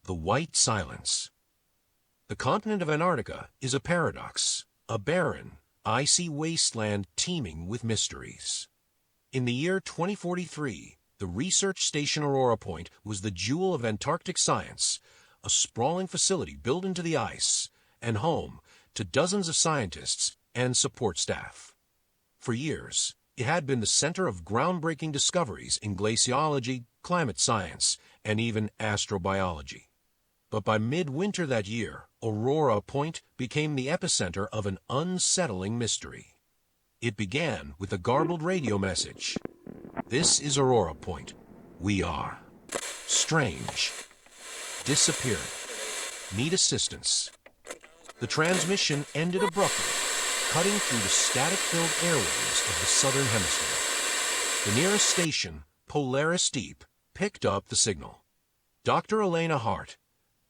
The White Silence. The continent of Antarctica is a paradox, a barren, icy wasteland teeming with mysteries. In the year 2043, the research station Aurora Point was the jewel of Antarctic science, a sprawling facility built into the ice and home to dozens of scientists and support staff. For years, it had been the center of groundbreaking discoveries in glaciology, climate science, and even astrobiology. But by midwinter that year, Aurora Point became the epicenter of an unsettling mystery. It began with a garbled radio message. "This is Aurora Point. We are strange. Disappearing. Need assistance." The transmission ended abruptly, cutting through the static-filled airwaves of the southern hemisphere. The nearest station, Polaris Deep, picked up the signal. Dr. Elena Hart,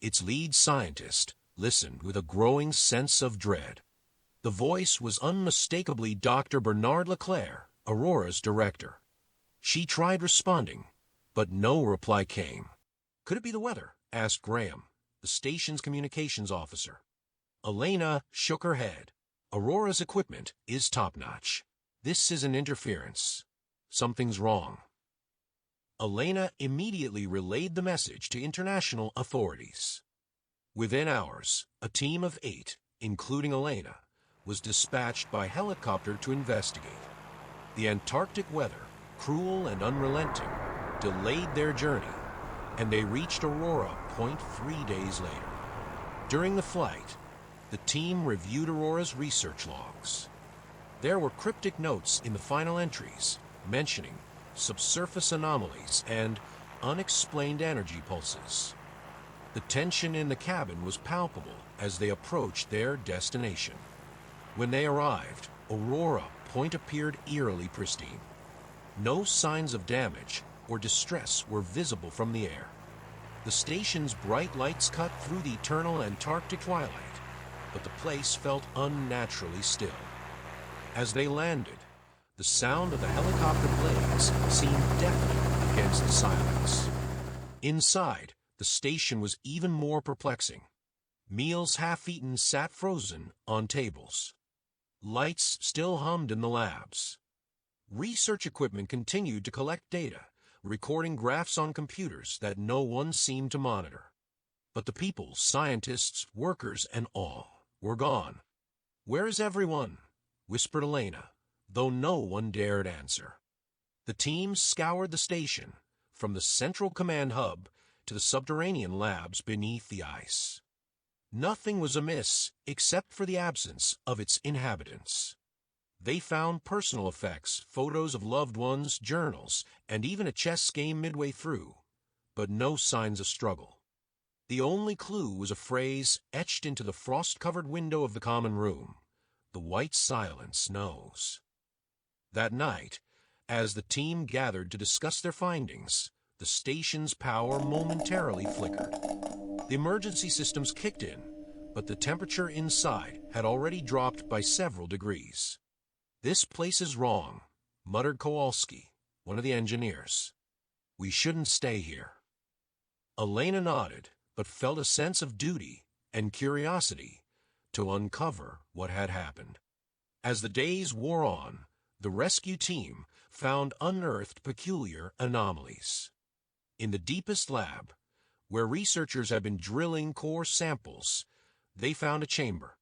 its lead scientist, listened with a growing sense of dread. The voice was unmistakably Dr. Bernard LeClaire, Aurora's director. She tried responding, but no reply came. "Could it be the weather?" asked Graham, the station's communications officer. Elena shook her head. "Aurora's equipment is top-notch. This isn't interference. Something's wrong." Elena immediately relayed the message to international authorities. Within hours, a team of 8, including Elena, was dispatched by helicopter to investigate. The Antarctic weather, cruel and unrelenting, delayed their journey, and they reached Aurora Point 3 days later. During the flight, the team reviewed Aurora's research logs. There were cryptic notes in the final entries mentioning subsurface anomalies and unexplained energy pulses. The tension in the cabin was palpable as they approached their destination. When they arrived, Aurora Point appeared eerily pristine. No signs of damage or distress were visible from the air. The station's bright lights cut through the eternal Antarctic twilight, but the place felt unnaturally still. As they landed, the sound of the helicopter blades seemed deafening against the silence. Inside, the station was even more perplexing. Meals half-eaten sat frozen on tables. Lights still hummed in the labs. Research equipment continued to collect data, recording graphs on computers that no one seemed to monitor. But the people, scientists, workers, and all, were gone. "Where is everyone?" whispered Elena, though no one dared answer. The team scoured the station, from the central command hub to the subterranean labs beneath the ice. Nothing was amiss except for the absence of its inhabitants. They found personal effects, photos of loved ones, journals, and even a chess game midway through, but no signs of struggle. The only clue was a phrase etched into the frost-covered window of the common room: "The White Silence knows." That night, as the team gathered to discuss their findings, the station's power momentarily flickered. The emergency systems kicked in, but the temperature inside had already dropped by several degrees. "This place is wrong," muttered Kowalski, one of the engineers. "We shouldn't stay here." Elena nodded, but felt a sense of duty and curiosity to uncover what had happened. As the days wore on, the rescue team found unearthed peculiar anomalies. In the deepest lab, where researchers had been drilling core samples, they found a chamber.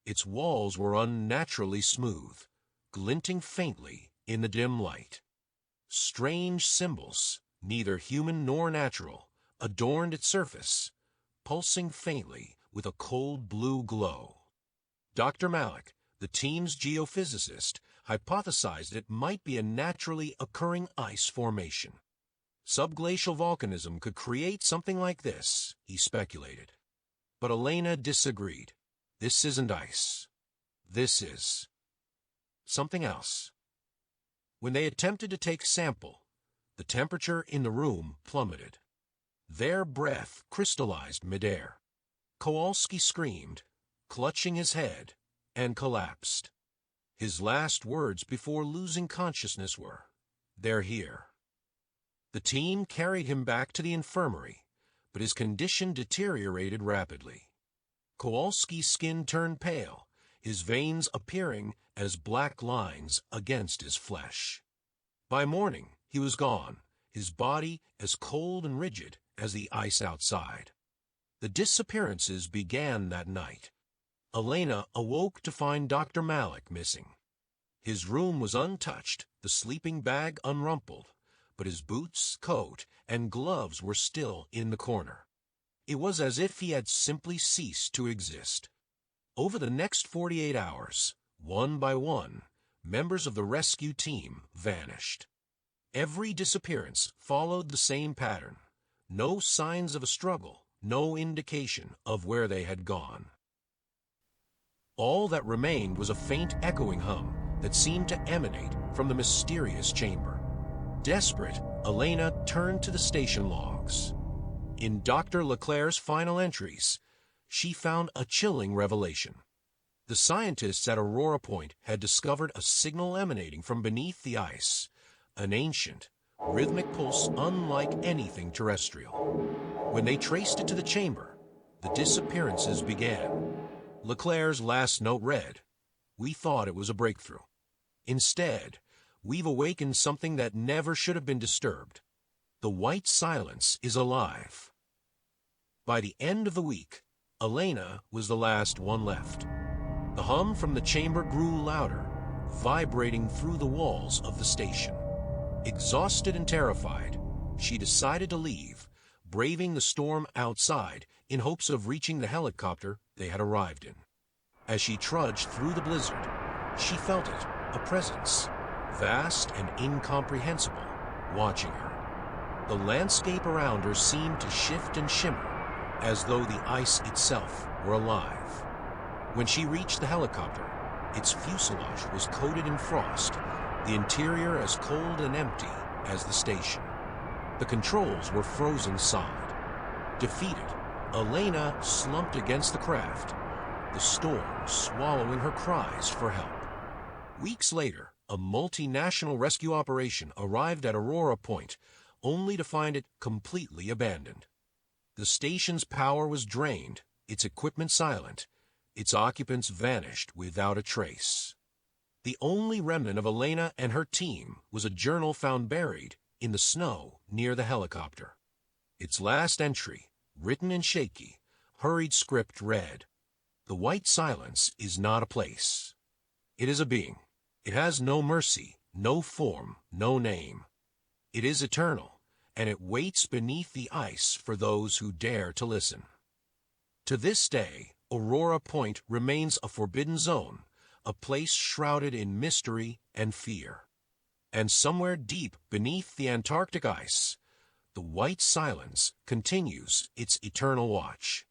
Its walls were unnaturally smooth, glinting faintly in the dim light. Strange symbols, neither human nor natural, adorned its surface, pulsing faintly with a cold blue glow. Dr. Malik, the team's geophysicist, hypothesized it might be a naturally occurring ice formation. Subglacial volcanism could create something like this, he speculated. But Elena disagreed. "This isn't ice. This is something else." When they attempted to take sample, the temperature in the room plummeted. Their breath crystallized midair. Kowalski screamed, clutching his head, and collapsed. His last words before losing consciousness were, "They're here." The team carried him back to the infirmary, but his condition deteriorated rapidly. Kowalski's skin turned pale, his veins appearing as black lines against his flesh. By morning, he was gone, his body as cold and rigid as the ice outside. The disappearances began that night. Elena awoke to find Dr. Malik missing. His room was untouched, the sleeping bag unrumpled, but his boots, coat, and gloves were still in the corner. It was as if he had simply ceased to exist. Over the next 48 hours, one by one, members of the rescue team vanished. Every disappearance followed the same pattern. No signs of a struggle, no indication of where they had gone. All that remained was a faint echoing hum that seemed to emanate from the mysterious chamber. Desperate, Elena turned to the station logs. In Dr. Leclerc's final entries, she found a chilling revelation. The scientists at Aurora Point had discovered a signal emanating from beneath the ice, an ancient, rhythmic pulse unlike anything terrestrial. When they traced it to the chamber, the disappearances began. Leclerc's last note read, "We thought it was a breakthrough. Instead, we've awakened something that never should have been disturbed. The white silence is alive." By the end of the week, Elena was the last one left. The hum from the chamber grew louder, vibrating through the walls of the station. Exhausted and terrified, she decided to leave, braving the storm outside in hopes of reaching the helicopter they had arrived in. As she trudged through the blizzard, she felt it, a presence, vast and incomprehensible, watching her. The landscape around her seemed to shift and shimmer, as though the ice itself were alive. When she reached the helicopter, its fuselage was coated in frost, the interior as cold and empty as the station. The controls were frozen solid. Defeated, Elena slumped against the craft, the storm swallowing her cries for help. Weeks later, a multinational rescue operation arrived at Aurora Point, only to find it completely abandoned. The station's power was drained, its equipment silent, its occupants vanished without a trace. The only remnant of Elena and her team was a journal found buried in the snow near the helicopter. Its last entry, written in shaky, hurried script read, "The white silence is not a place. It is a being. It has no mercy, no form, no name. It is eternal, and it waits beneath the ice for those who dare to listen." To this day, Aurora Point remains a forbidden zone, a place shrouded in mystery and fear. And somewhere deep beneath the Antarctic ice, the white silence continues its eternal watch.